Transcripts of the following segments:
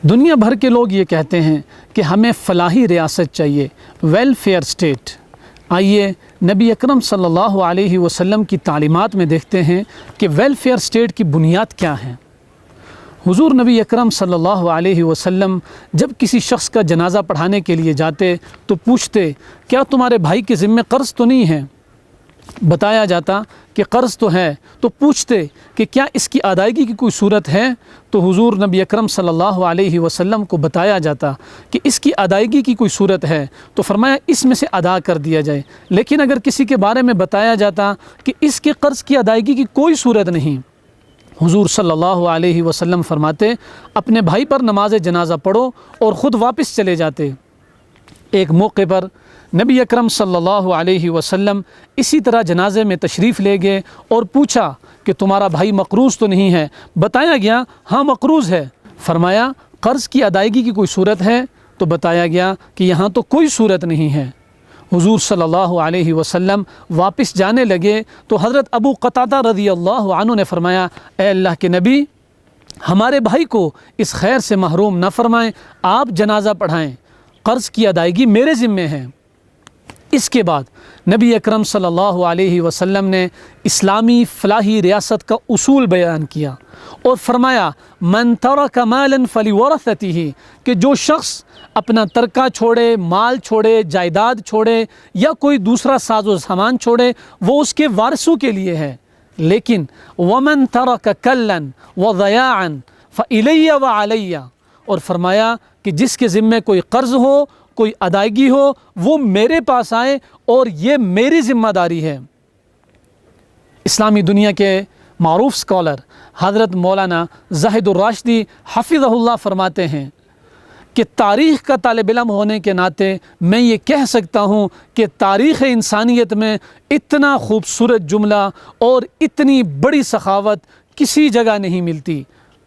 دنیا بھر کے لوگ یہ کہتے ہیں کہ ہمیں فلاحی ریاست چاہیے، ویلفیئر اسٹیٹ۔ آئیے نبی اکرم صلی اللہ علیہ وسلم کی تعلیمات میں دیکھتے ہیں کہ ویلفیئر اسٹیٹ کی بنیاد کیا ہے۔ حضور نبی اکرم صلی اللہ علیہ وسلم جب کسی شخص کا جنازہ پڑھانے کے لیے جاتے تو پوچھتے کیا تمہارے بھائی کے ذمے قرض تو نہیں ہے؟ بتایا جاتا کہ قرض تو ہے، تو پوچھتے کہ کیا اس کی ادائیگی کی کوئی صورت ہے؟ تو حضور نبی اکرم صلی اللہ علیہ وسلم کو بتایا جاتا کہ اس کی ادائیگی کی کوئی صورت ہے، تو فرمایا اس میں سے ادا کر دیا جائے۔ لیکن اگر کسی کے بارے میں بتایا جاتا کہ اس کے قرض کی ادائیگی کی کوئی صورت نہیں، حضور صلی اللہ علیہ وسلم فرماتے اپنے بھائی پر نماز جنازہ پڑھو اور خود واپس چلے جاتے۔ ایک موقع پر نبی اکرم صلی اللہ علیہ وسلم اسی طرح جنازے میں تشریف لے گئے اور پوچھا کہ تمہارا بھائی مقروض تو نہیں ہے؟ بتایا گیا ہاں مقروض ہے۔ فرمایا قرض کی ادائیگی کی کوئی صورت ہے؟ تو بتایا گیا کہ یہاں تو کوئی صورت نہیں ہے۔ حضور صلی اللہ علیہ وسلم واپس جانے لگے تو حضرت ابو قتادہ رضی اللہ عنہ نے فرمایا اے اللہ کے نبی، ہمارے بھائی کو اس خیر سے محروم نہ فرمائیں، آپ جنازہ پڑھائیں، قرض کی ادائیگی میرے ذمے ہے۔ اس کے بعد نبی اکرم صلی اللہ علیہ وسلم نے اسلامی فلاحی ریاست کا اصول بیان کیا اور فرمایا من ترک مالا فلورثته، کہ جو شخص اپنا ترکہ چھوڑے، مال چھوڑے، جائیداد چھوڑے یا کوئی دوسرا ساز و سامان چھوڑے وہ اس کے وارثوں کے لیے ہے۔ لیکن ومن ترک کلا وضیاعا فإلی وعلی، اور فرمایا کہ جس کے ذمے کوئی قرض ہو، کوئی ادائیگی ہو، وہ میرے پاس آئے اور یہ میری ذمہ داری ہے۔ اسلامی دنیا کے معروف اسکالر حضرت مولانا زاہد الراشدی حفظہ اللہ فرماتے ہیں کہ تاریخ کا طالب علم ہونے کے ناطے میں یہ کہہ سکتا ہوں کہ تاریخ انسانیت میں اتنا خوبصورت جملہ اور اتنی بڑی سخاوت کسی جگہ نہیں ملتی۔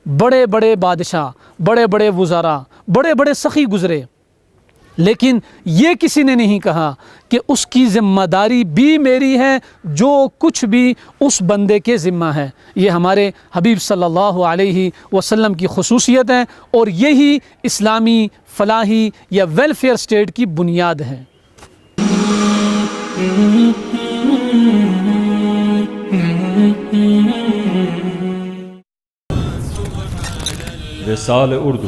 بڑے بڑے بادشاہ، بڑے بڑے وزراء، بڑے بڑے سخی گزرے، لیکن یہ کسی نے نہیں کہا کہ اس کی ذمہ داری بھی میری ہے، جو کچھ بھی اس بندے کے ذمہ ہے۔ یہ ہمارے حبیب صلی اللہ علیہ وسلم کی خصوصیت ہے اور یہی اسلامی فلاحی یا ویلفیئر اسٹیٹ کی بنیاد ہے۔ رسالہ اردو